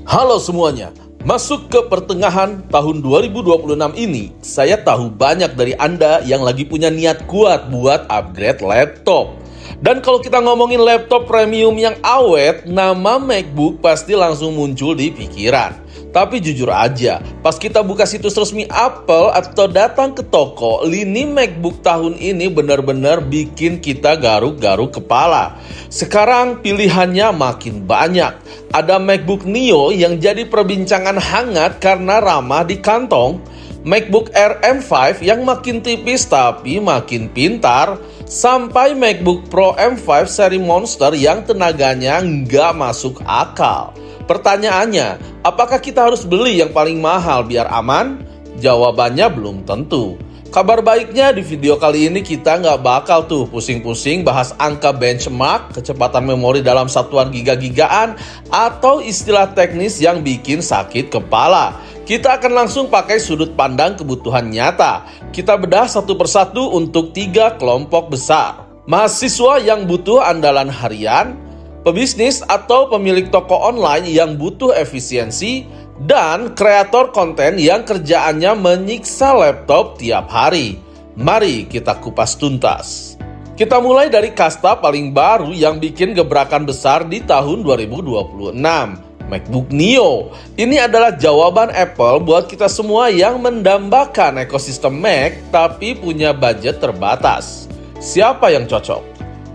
Halo semuanya, masuk ke pertengahan tahun 2026 ini, saya tahu banyak dari Anda yang lagi punya niat kuat buat upgrade laptop. Dan kalau kita ngomongin laptop premium yang awet, nama MacBook pasti langsung muncul di pikiran. Tapi jujur aja, pas kita buka situs resmi Apple atau datang ke toko, lini MacBook tahun ini benar-benar bikin kita garuk-garuk kepala. Sekarang pilihannya makin banyak. Ada MacBook Neo yang jadi perbincangan hangat karena ramah di kantong, MacBook Air M5 yang makin tipis tapi makin pintar, sampai MacBook Pro M5 seri Monster yang tenaganya nggak masuk akal. Pertanyaannya, apakah kita harus beli yang paling mahal biar aman? Jawabannya belum tentu. Kabar baiknya di video kali ini kita nggak bakal tuh pusing-pusing bahas angka benchmark, kecepatan memori dalam satuan giga-gigaan, atau istilah teknis yang bikin sakit kepala. Kita akan langsung pakai sudut pandang kebutuhan nyata. Kita bedah satu persatu untuk 3 kelompok besar. Mahasiswa yang butuh andalan harian, pebisnis atau pemilik toko online yang butuh efisiensi, dan kreator konten yang kerjaannya menyiksa laptop tiap hari. Mari kita kupas tuntas. Kita mulai dari kasta paling baru yang bikin gebrakan besar di tahun 2026. MacBook Neo. Ini adalah jawaban Apple buat kita semua yang mendambakan ekosistem Mac tapi punya budget terbatas. Siapa yang cocok?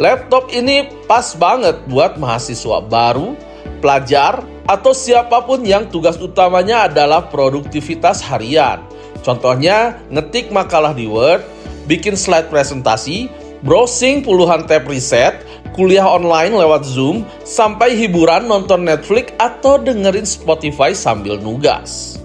Laptop ini pas banget buat mahasiswa baru, pelajar, atau siapapun yang tugas utamanya adalah produktivitas harian. Contohnya, ngetik makalah di Word, bikin slide presentasi, browsing puluhan tab riset, kuliah online lewat Zoom, sampai hiburan nonton Netflix atau dengerin Spotify sambil nugas.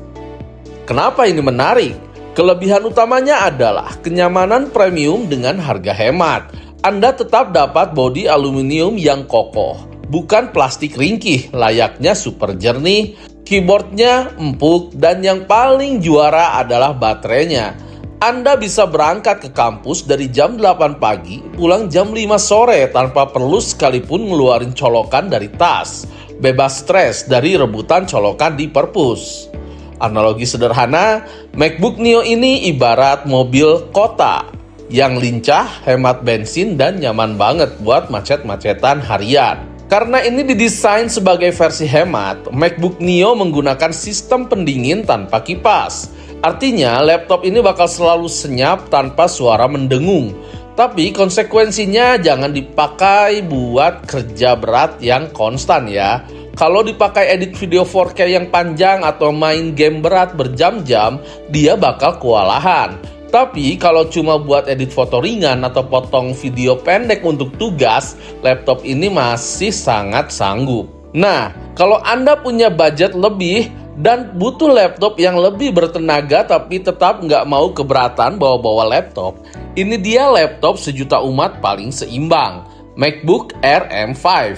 Kenapa ini menarik? Kelebihan utamanya adalah kenyamanan premium dengan harga hemat. Anda tetap dapat bodi aluminium yang kokoh, bukan plastik ringkih layaknya super jernih, keyboardnya empuk, dan yang paling juara adalah baterainya. Anda bisa berangkat ke kampus dari jam 8 pagi, pulang jam 5 sore tanpa perlu sekalipun ngeluarin colokan dari tas. Bebas stres dari rebutan colokan di perpus. Analogi sederhana, MacBook Neo ini ibarat mobil kota yang lincah, hemat bensin, dan nyaman banget buat macet-macetan harian. Karena ini didesain sebagai versi hemat, MacBook Neo menggunakan sistem pendingin tanpa kipas. Artinya, laptop ini bakal selalu senyap tanpa suara mendengung. Tapi konsekuensinya jangan dipakai buat kerja berat yang konstan ya. Kalau dipakai edit video 4K yang panjang atau main game berat berjam-jam, dia bakal kewalahan. Tapi kalau cuma buat edit foto ringan atau potong video pendek untuk tugas, laptop ini masih sangat sanggup. Nah, kalau Anda punya budget lebih dan butuh laptop yang lebih bertenaga tapi tetap nggak mau keberatan bawa-bawa laptop, ini dia laptop sejuta umat paling seimbang, MacBook Air M5.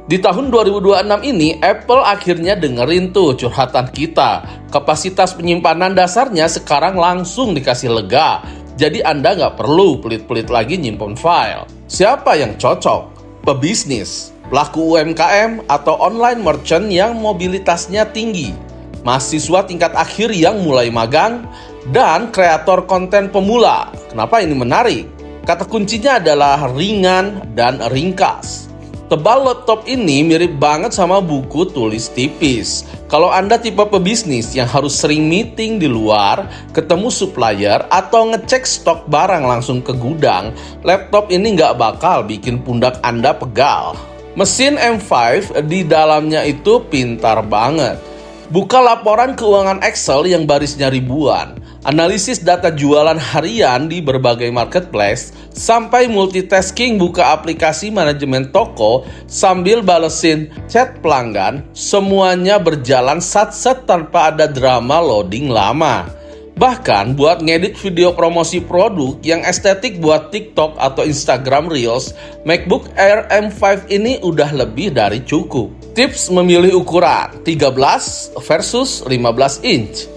Di tahun 2026 ini, Apple akhirnya dengerin tuh curhatan kita. Kapasitas penyimpanan dasarnya sekarang langsung dikasih lega. Jadi Anda nggak perlu pelit-pelit lagi nyimpen file. Siapa yang cocok? Pebisnis, pelaku UMKM, atau online merchant yang mobilitasnya tinggi, mahasiswa tingkat akhir yang mulai magang, dan kreator konten pemula. Kenapa ini menarik? Kata kuncinya adalah ringan dan ringkas. Tebal laptop ini mirip banget sama buku tulis tipis. Kalau Anda tipe pebisnis yang harus sering meeting di luar, ketemu supplier, atau ngecek stok barang langsung ke gudang, laptop ini nggak bakal bikin pundak Anda pegal. Mesin M5 di dalamnya itu pintar banget. Buka laporan keuangan Excel yang barisnya ribuan, analisis data jualan harian di berbagai marketplace, sampai multitasking buka aplikasi manajemen toko sambil balesin chat pelanggan, semuanya berjalan sat-sat tanpa ada drama loading lama. Bahkan buat ngedit video promosi produk yang estetik buat TikTok atau Instagram Reels, MacBook Air M5 ini udah lebih dari cukup. Tips memilih ukuran 13 versus 15 inch.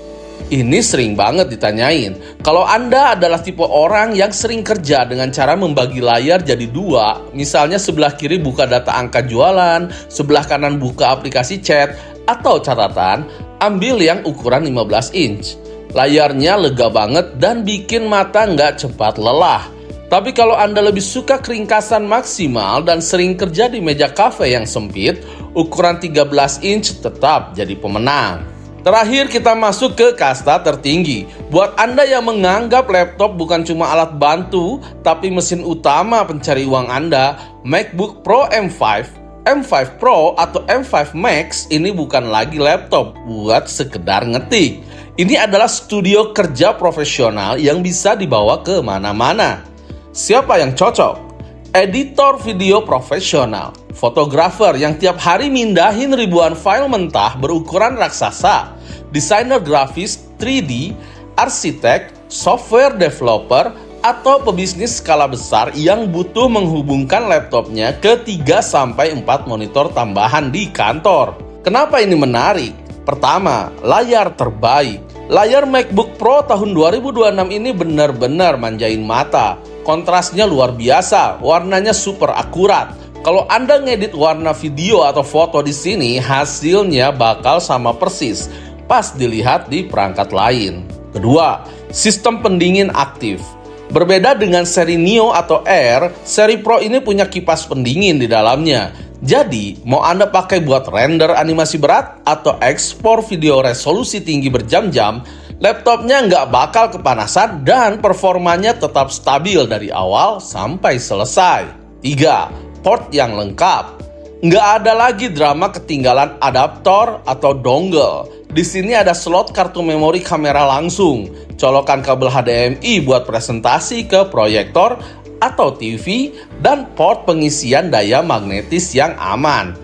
Ini sering banget ditanyain. Kalau Anda adalah tipe orang yang sering kerja dengan cara membagi layar jadi dua, misalnya sebelah kiri buka data angka jualan, sebelah kanan buka aplikasi chat, atau catatan, ambil yang ukuran 15 inch. Layarnya lega banget dan bikin mata nggak cepat lelah. Tapi kalau Anda lebih suka keringkasan maksimal dan sering kerja di meja kafe yang sempit, ukuran 13 inch tetap jadi pemenang. Terakhir kita masuk ke kasta tertinggi. Buat Anda yang menganggap laptop bukan cuma alat bantu, tapi mesin utama pencari uang Anda, MacBook Pro M5, M5 Pro atau M5 Max ini bukan lagi laptop buat sekedar ngetik. Ini adalah studio kerja profesional yang bisa dibawa ke mana-mana. Siapa yang cocok? Editor video profesional, fotografer yang tiap hari mindahin ribuan file mentah berukuran raksasa, desainer grafis 3D, arsitek, software developer, atau pebisnis skala besar yang butuh menghubungkan laptopnya ke 3-4 monitor tambahan di kantor. Kenapa ini menarik? Pertama, layar terbaik. Layar MacBook Pro tahun 2026 ini benar-benar manjain mata. Kontrasnya luar biasa, warnanya super akurat. Kalau Anda ngedit warna video atau foto di sini, hasilnya bakal sama persis, pas dilihat di perangkat lain. Kedua, sistem pendingin aktif. Berbeda dengan seri Neo atau Air, seri Pro ini punya kipas pendingin di dalamnya. Jadi, mau Anda pakai buat render animasi berat atau ekspor video resolusi tinggi berjam-jam, laptopnya nggak bakal kepanasan dan performanya tetap stabil dari awal sampai selesai. 3. Port yang lengkap. Nggak ada lagi drama ketinggalan adaptor atau dongle. Di sini ada slot kartu memori kamera langsung, colokan kabel HDMI buat presentasi ke proyektor atau TV, dan port pengisian daya magnetis yang aman.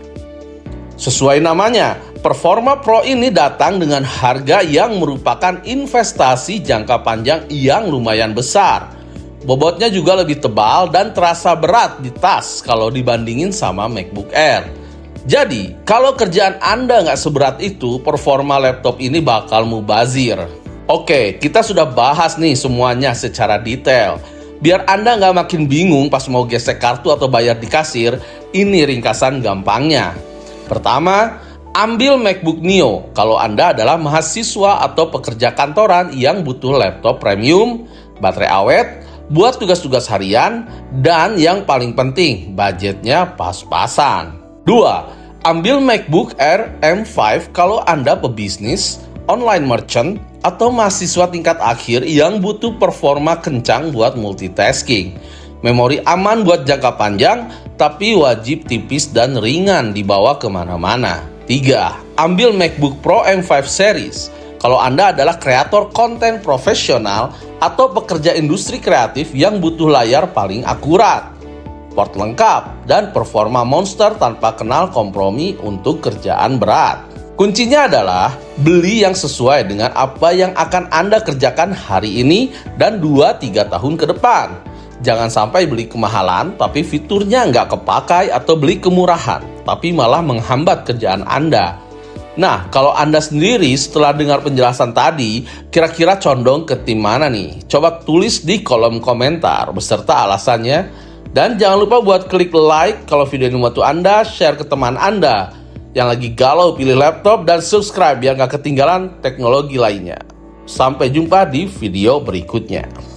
Sesuai namanya, Performa Pro ini datang dengan harga yang merupakan investasi jangka panjang yang lumayan besar. Bobotnya juga lebih tebal dan terasa berat di tas kalau dibandingin sama MacBook Air. Jadi, kalau kerjaan Anda nggak seberat itu, performa laptop ini bakal mubazir. Oke, kita sudah bahas nih semuanya secara detail. Biar Anda nggak makin bingung pas mau gesek kartu atau bayar di kasir, ini ringkasan gampangnya. Pertama, ambil MacBook Neo kalau Anda adalah mahasiswa atau pekerja kantoran yang butuh laptop premium, baterai awet, buat tugas-tugas harian, dan yang paling penting, budgetnya pas-pasan. 2. Ambil MacBook Air M5 kalau Anda pebisnis, online merchant, atau mahasiswa tingkat akhir yang butuh performa kencang buat multitasking. Memori aman buat jangka panjang, tapi wajib tipis dan ringan dibawa kemana-mana. 3. Ambil MacBook Pro M5 series kalau Anda adalah kreator konten profesional atau pekerja industri kreatif yang butuh layar paling akurat, port lengkap, dan performa monster tanpa kenal kompromi untuk kerjaan berat. Kuncinya adalah beli yang sesuai dengan apa yang akan Anda kerjakan hari ini dan 2-3 tahun ke depan. Jangan sampai beli kemahalan tapi fiturnya nggak kepakai, atau beli kemurahan tapi malah menghambat kerjaan Anda. Nah, kalau Anda sendiri setelah dengar penjelasan tadi, kira-kira condong ke tim mana nih? Coba tulis di kolom komentar beserta alasannya. Dan jangan lupa buat klik like kalau video ini membantu Anda, share ke teman Anda yang lagi galau pilih laptop, dan subscribe biar gak ketinggalan teknologi lainnya. Sampai jumpa di video berikutnya.